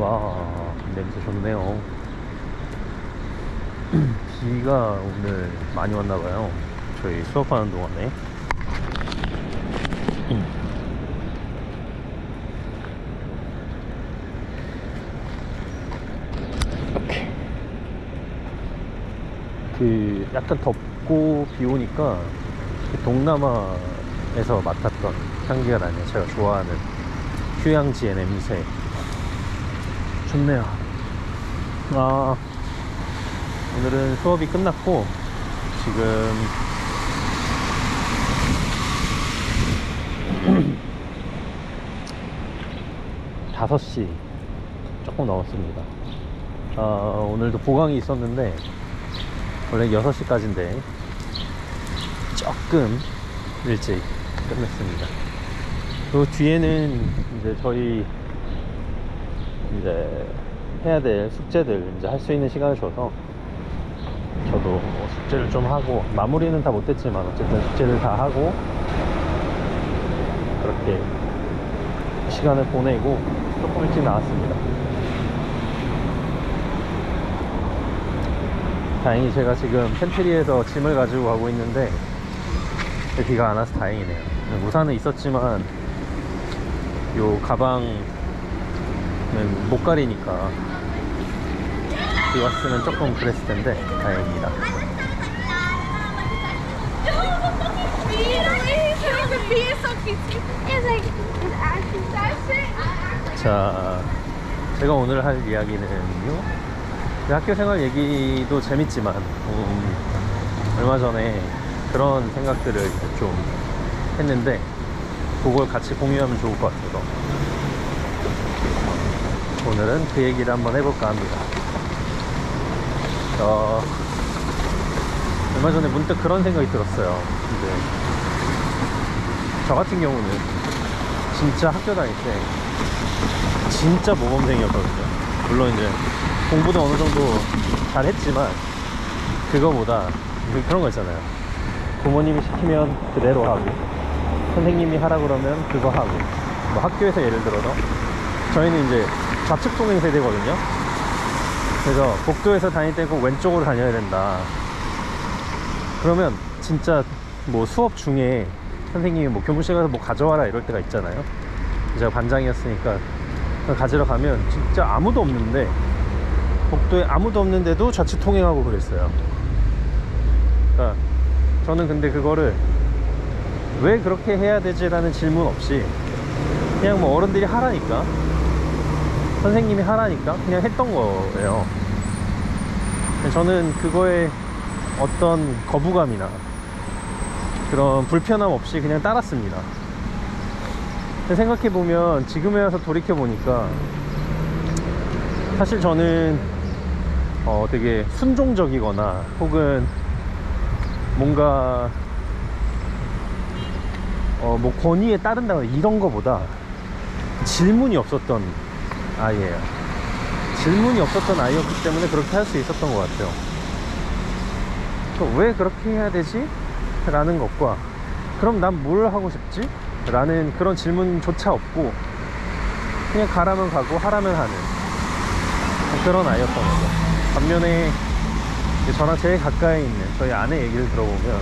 와, 냄새 좋네요. 비가 오늘 많이 왔나봐요. 저희 수업하는 동안에. 이렇게 그 약간 덥고 비 오니까 동남아에서 맡았던 향기가 나네요. 제가 좋아하는 휴양지의 냄새. 좋네요. 아, 오늘은 수업이 끝났고 지금 5시 조금 넘었습니다. 오늘도 보강이 있었는데 원래 6시까지인데 조금 일찍 끝냈습니다. 그 뒤에는 이제 저희 이제 해야 될 숙제들 이제 할 수 있는 시간을 줘서 저도 숙제를 좀 하고, 마무리는 다 못했지만 어쨌든 숙제를 다 하고 그렇게 시간을 보내고 조금 일찍 나왔습니다. 다행히 제가 지금 팬트리에서 짐을 가지고 가고 있는데 비가 안 와서 다행이네요. 우산은 있었지만 요 가방은 못 가리니까 비 왔으면 조금 그랬을 텐데 다행입니다. 자, 제가 오늘 할 이야기는요, 학교 생활 얘기도 재밌지만 얼마 전에 그런 생각들을 좀 했는데 그걸 같이 공유하면 좋을 것 같아서 오늘은 그 얘기를 한번 해볼까 합니다. 얼마 전에 문득 그런 생각이 들었어요. 이제 저 같은 경우는 진짜 학교 다닐 때 진짜 모범생이었거든요. 물론 이제 공부도 어느 정도 잘했지만 그거보다 그런 거 있잖아요. 부모님이 시키면 그대로 하고 선생님이 하라 그러면 그거 하고, 뭐 학교에서 예를 들어서 저희는 이제 좌측 통행 세대거든요. 그래서 복도에서 다닐 때 꼭 왼쪽으로 다녀야 된다. 그러면 진짜 뭐 수업 중에 선생님이 뭐 교무실 가서 뭐 가져와라 이럴 때가 있잖아요. 제가 반장이었으니까 가지러 가면 진짜 아무도 없는데, 복도에 아무도 없는데도 좌측 통행하고 그랬어요. 그러니까 저는 근데 그거를 왜 그렇게 해야 되지 라는 질문 없이 그냥 뭐 어른들이 하라니까, 선생님이 하라니까 그냥 했던 거예요. 저는 그거에 어떤 거부감이나 그런 불편함 없이 그냥 따랐습니다. 생각해보면, 지금에 와서 돌이켜보니까 사실 저는 되게 순종적이거나 혹은 뭔가 뭐 권위에 따른다거나 이런 거보다 질문이 없었던 아이예요. 질문이 없었던 아이였기 때문에 그렇게 할 수 있었던 것 같아요. 왜 그렇게 해야 되지? 라는 것과 그럼 난 뭘 하고 싶지? 라는 그런 질문조차 없고 그냥 가라면 가고 하라면 하는 그런 아이였던 거죠. 반면에 저랑 제일 가까이 있는 저희 아내 얘기를 들어보면,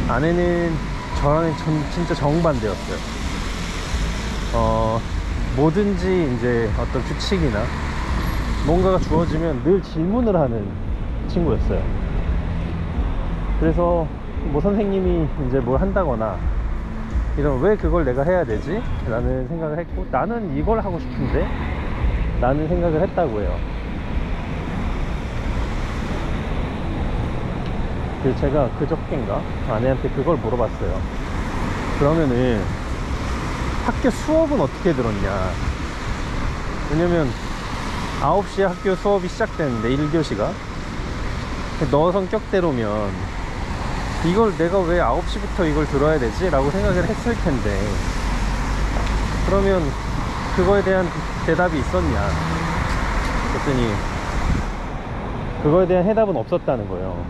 아내는 저랑 진짜 정반대였어요. 뭐든지 이제 어떤 규칙이나 뭔가가 주어지면 늘 질문을 하는 친구였어요. 그래서 뭐 선생님이 이제 뭘 한다거나 이런, 왜 그걸 내가 해야 되지? 라는 생각을 했고, 나는 이걸 하고 싶은데? 라는 생각을 했다고 해요. 그래서 제가 그저껜가 아내한테 그걸 물어봤어요. 그러면은 학교 수업은 어떻게 들었냐? 왜냐면 9시에 학교 수업이 시작되는데 1교시가 너 성격대로면 이걸 내가 왜 9시부터 이걸 들어야 되지? 라고 생각을 했을 텐데, 그러면 그거에 대한 대답이 있었냐? 그랬더니 그거에 대한 해답은 없었다는 거예요.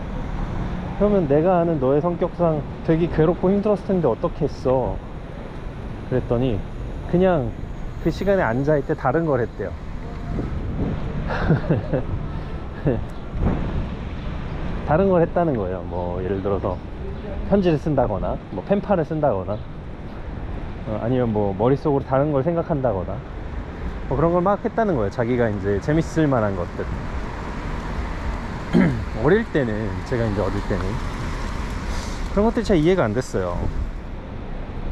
그러면 내가 아는 너의 성격상 되게 괴롭고 힘들었을 텐데 어떻게 했어? 그랬더니 그냥 그 시간에 앉아있대 다른 걸 했대요. 다른 걸 했다는 거예요. 뭐 예를 들어서 편지를 쓴다거나 뭐 펜팔을 쓴다거나 아니면 뭐 머릿속으로 다른 걸 생각한다거나 뭐 그런 걸 막 했다는 거예요. 자기가 이제 재밌을 만한 것들. 어릴 때는, 제가 이제 어릴 때는 그런 것들이 잘 이해가 안 됐어요.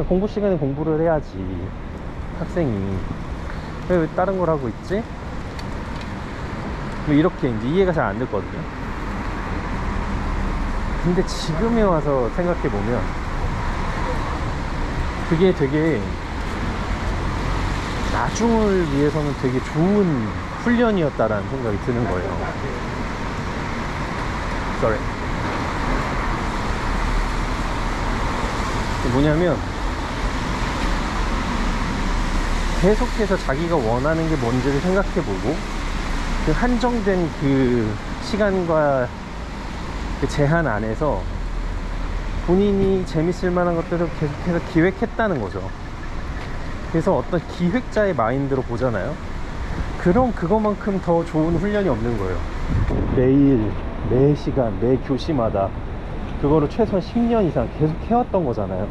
공부 시간에 공부를 해야지, 학생이 왜 다른 걸 하고 있지? 뭐 이렇게 이제 이해가 잘 안 됐거든요. 근데 지금에 와서 생각해보면 그게 되게 나중을 위해서는 되게 좋은 훈련이었다라는 생각이 드는 거예요. Sorry. 뭐냐면 계속해서 자기가 원하는 게 뭔지를 생각해보고 그 한정된 그 시간과 그 제한 안에서 본인이 재밌을 만한 것들을 계속해서 기획했다는 거죠. 그래서 어떤 기획자의 마인드로 보잖아요. 그럼 그거만큼 더 좋은 훈련이 없는 거예요. 매일, 매 시간, 매 교시마다 그거를 최소한 10년 이상 계속 해왔던 거잖아요.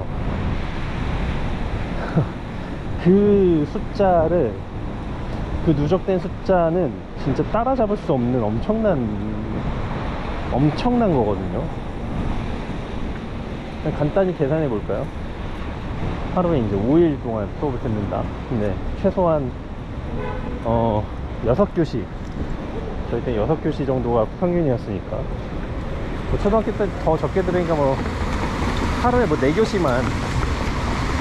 그 숫자를, 그 누적된 숫자는 진짜 따라잡을 수 없는 엄청난 거거든요. 그냥 간단히 계산해 볼까요? 하루에 이제 5일 동안 수업을 듣는다. 근데 최소한 6교시, 저희 때 6교시 정도가 평균이었으니까 뭐 초등학교 때 더 적게 들으니까 뭐 하루에 뭐 4교시만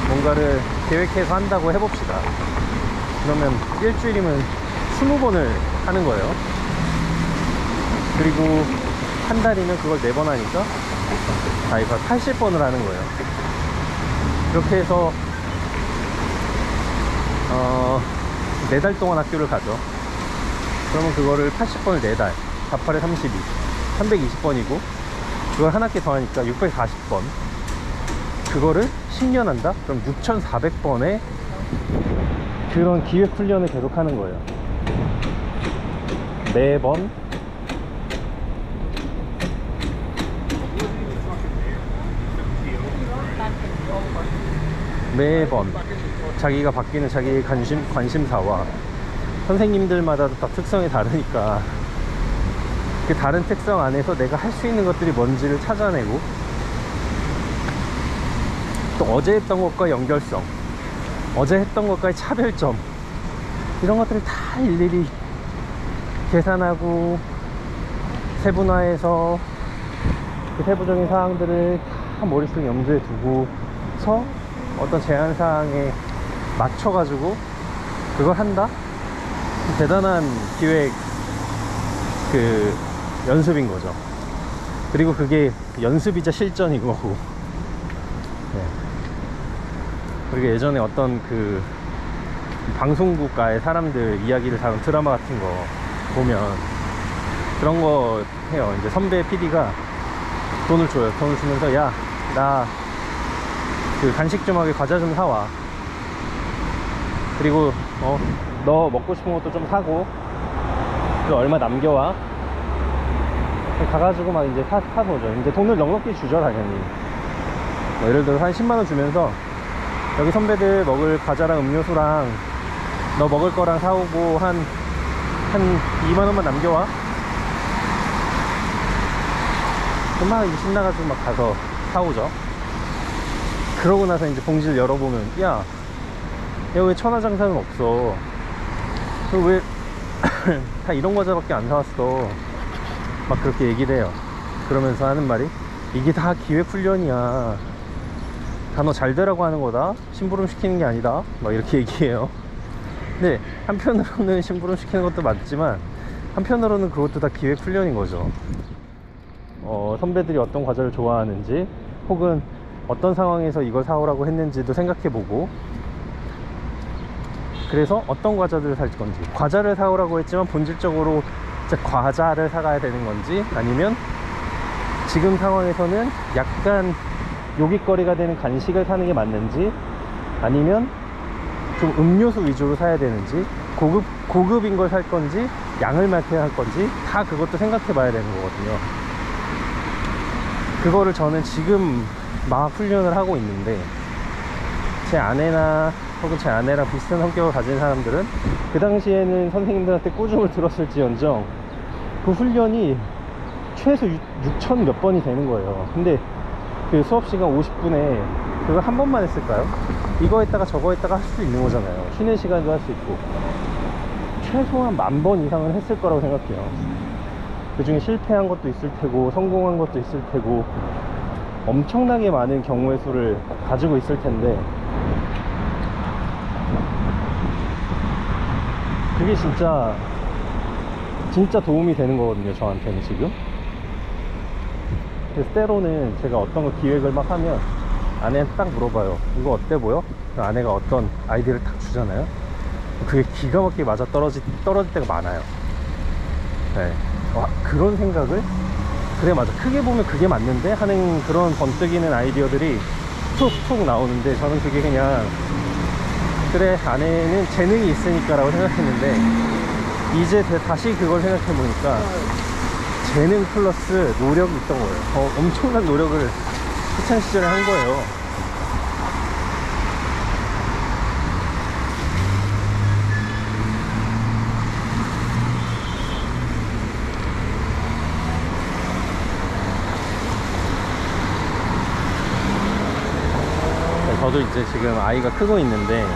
뭔가를 계획해서 한다고 해봅시다. 그러면 일주일이면 20번을 하는 거예요. 그리고 한 달이면 그걸 4번 하니까 이거 80번을 하는 거예요. 이렇게 해서 4달 동안 학교를 가죠. 그러면 그거를 80번을 4달, 48에 32, 320번이고 그걸 한 학기 더 하니까 640번. 그거를 10년 한다? 그럼 6,400번의 그런 기획 훈련을 계속 하는 거예요. 매번 자기가 바뀌는 자기의 관심사와 선생님들마다 다 특성이 다르니까 그 다른 특성 안에서 내가 할 수 있는 것들이 뭔지를 찾아내고 또 어제 했던 것과 연결성, 어제 했던 것과의 차별점, 이런 것들을 다 일일이 계산하고 세분화해서 그 세부적인 사항들을 다 머릿속에 염두에 두고서 어떤 제한사항에 맞춰가지고 그걸 한다? 대단한 기획 그 연습인 거죠. 그리고 그게 연습이자 실전인 거고. 네. 그리고 예전에 어떤 그 방송국가의 사람들 이야기를 다룬 드라마 같은 거 보면 그런 거 해요. 이제 선배 PD가 돈을 줘요. 돈을 주면서 야, 나 그 간식 좀 하게 과자 좀 사와. 그리고 너 먹고 싶은 것도 좀 사고 그 얼마 남겨와. 가가지고 막 이제 사보죠. 이제 돈을 넉넉히 주죠, 당연히. 뭐 예를 들어서 한 10만원 주면서 여기 선배들 먹을 과자랑 음료수랑 너 먹을 거랑 사오고 한 2만원만 남겨와. 그럼 막 신나가지고 막 가서 사오죠. 그러고 나서 이제 봉지를 열어보면 야 왜 천하장사는 없어? 왜 다 이런 과자밖에 안 사왔어? 막 그렇게 얘기를 해요. 그러면서 하는 말이 이게 다 기획훈련이야. 다 너 잘 되라고 하는 거다. 심부름 시키는 게 아니다. 막 이렇게 얘기해요. 근데 한편으로는 심부름 시키는 것도 맞지만 한편으로는 그것도 다 기획훈련인 거죠. 선배들이 어떤 과자를 좋아하는지 혹은 어떤 상황에서 이걸 사오라고 했는지도 생각해보고 그래서 어떤 과자들을 살 건지, 과자를 사오라고 했지만 본질적으로 진짜 과자를 사가야 되는 건지, 아니면 지금 상황에서는 약간 요깃거리가 되는 간식을 사는 게 맞는지, 아니면 좀 음료수 위주로 사야 되는지, 고급인 걸 살 건지, 양을 맡아야 할 건지 다 그것도 생각해 봐야 되는 거거든요. 그거를 저는 지금 막 훈련을 하고 있는데, 제 아내나 혹은 제 아내랑 비슷한 성격을 가진 사람들은 그 당시에는 선생님들한테 꾸중을 들었을지언정 그 훈련이 최소 6천 몇 번이 되는 거예요. 근데 그 수업시간 50분에 그걸 한 번만 했을까요? 이거 했다가 저거 했다가 할 수 있는 거잖아요. 쉬는 시간도 할 수 있고. 최소한 10,000번 이상은 했을 거라고 생각해요. 그 중에 실패한 것도 있을 테고 성공한 것도 있을 테고 엄청나게 많은 경우의 수를 가지고 있을 텐데, 그게 진짜 도움이 되는 거거든요, 저한테는 지금. 그래서 때로는 제가 어떤 거 기획을 막 하면 아내한테 딱 물어봐요. 이거 어때 보여? 아내가 어떤 아이디어를 딱 주잖아요. 그게 기가 막히게 맞아 떨어질 때가 많아요. 네. 그런 생각을, 그래 맞아, 크게 보면 그게 맞는데 하는 그런 번뜩이는 아이디어들이 툭툭 나오는데, 저는 그게 그냥 그래 아내는 재능이 있으니까 라고 생각했는데, 이제 다시 그걸 생각해 보니까 재능 플러스 노력이 있던 거예요. 엄청난 노력을 학창시절에 한 거예요. 저도 이제 지금 아이가 크고 있는데,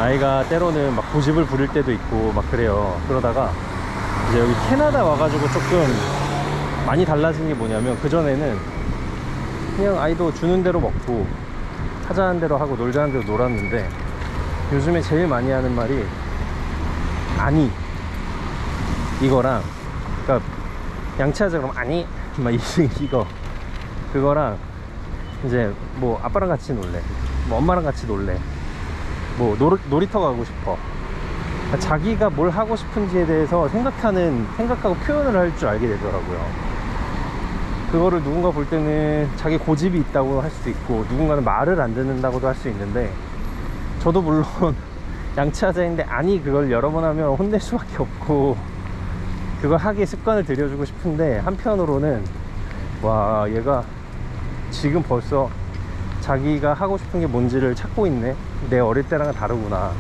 아이가 때로는 막 고집을 부릴 때도 있고 막 그래요. 그러다가 이제 여기 캐나다 와가지고 조금 많이 달라진 게 뭐냐면, 그전에는 그냥 아이도 주는 대로 먹고 하자는 대로 하고 놀자는 대로 놀았는데, 요즘에 제일 많이 하는 말이 아니, 이거랑, 그러니까 양치하자 그러면 아니 막 이거, 그거랑 이제 뭐 아빠랑 같이 놀래, 뭐 엄마랑 같이 놀래, 뭐 놀이터 가고 싶어. 그러니까 자기가 뭘 하고 싶은지에 대해서 생각하고 표현을 할 줄 알게 되더라고요. 그거를 누군가 볼 때는 자기 고집이 있다고 할 수도 있고, 누군가는 말을 안 듣는다고도 할 수 있는데, 저도 물론 양치하자인데 아니 그걸 여러 번 하면 혼낼 수밖에 없고, 그걸 하기에 습관을 들여주고 싶은데, 한편으로는 와, 얘가 지금 벌써 자기가 하고 싶은 게 뭔지를 찾고 있네. 내 어릴 때랑은 다르구나.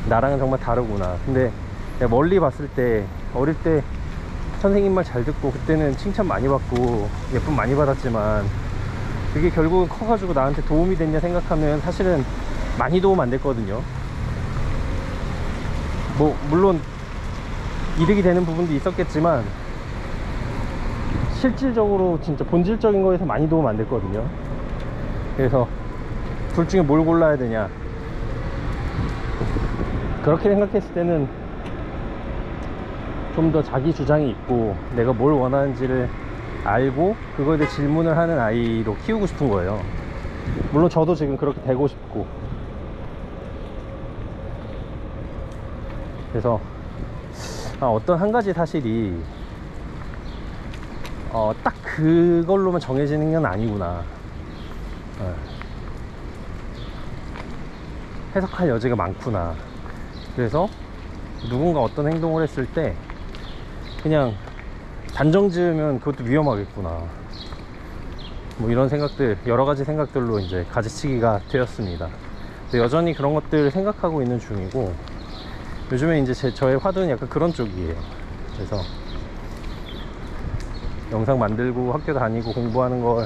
나랑은 정말 다르구나. 근데 내가 멀리 봤을 때, 어릴 때 선생님 말 잘 듣고 그때는 칭찬 많이 받고 예쁨 많이 받았지만, 그게 결국은 커가지고 나한테 도움이 됐냐 생각하면 사실은 많이 도움 안 됐거든요. 뭐 물론 이득이 되는 부분도 있었겠지만, 실질적으로 진짜 본질적인 거에서 많이 도움 안 됐거든요. 그래서 둘 중에 뭘 골라야 되냐, 그렇게 생각했을 때는 좀 더 자기 주장이 있고 내가 뭘 원하는지를 알고 그거에 대해 질문을 하는 아이로 키우고 싶은 거예요. 물론 저도 지금 그렇게 되고 싶고. 그래서 어떤 한 가지 사실이 딱 그걸로만 정해지는 건 아니구나. 해석할 여지가 많구나. 그래서 누군가 어떤 행동을 했을 때 그냥 단정 지으면 그것도 위험하겠구나, 뭐 이런 생각들, 여러 가지 생각들로 이제 가지치기가 되었습니다. 여전히 그런 것들 생각하고 있는 중이고, 요즘에 이제 저의 화두는 약간 그런 쪽이에요. 그래서 영상 만들고 학교 다니고 공부하는 걸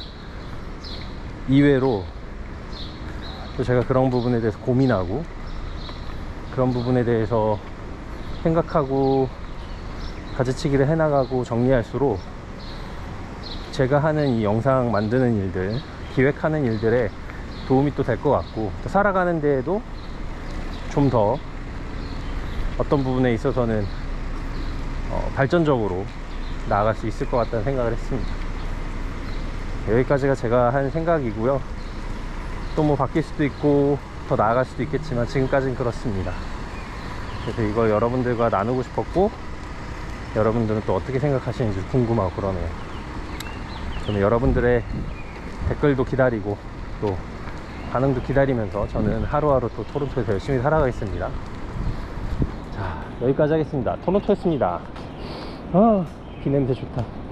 이외로 또 제가 그런 부분에 대해서 고민하고, 그런 부분에 대해서 생각하고 가지치기를 해나가고 정리할수록 제가 하는 이 영상 만드는 일들, 기획하는 일들에 도움이 또 될 것 같고, 또 살아가는 데에도 좀 더 어떤 부분에 있어서는 발전적으로 나아갈 수 있을 것 같다는 생각을 했습니다. 여기까지가 제가 한 생각이고요. 또 뭐 바뀔 수도 있고 더 나아갈 수도 있겠지만 지금까지는 그렇습니다. 그래서 이걸 여러분들과 나누고 싶었고, 여러분들은 또 어떻게 생각하시는지 궁금하고 그러네요. 저는 여러분들의 댓글도 기다리고 또 반응도 기다리면서 저는 하루하루 또 토론토에서 열심히 살아가겠습니다. 여기까지 하겠습니다. 토론토였습니다. 아, 비 냄새 좋다.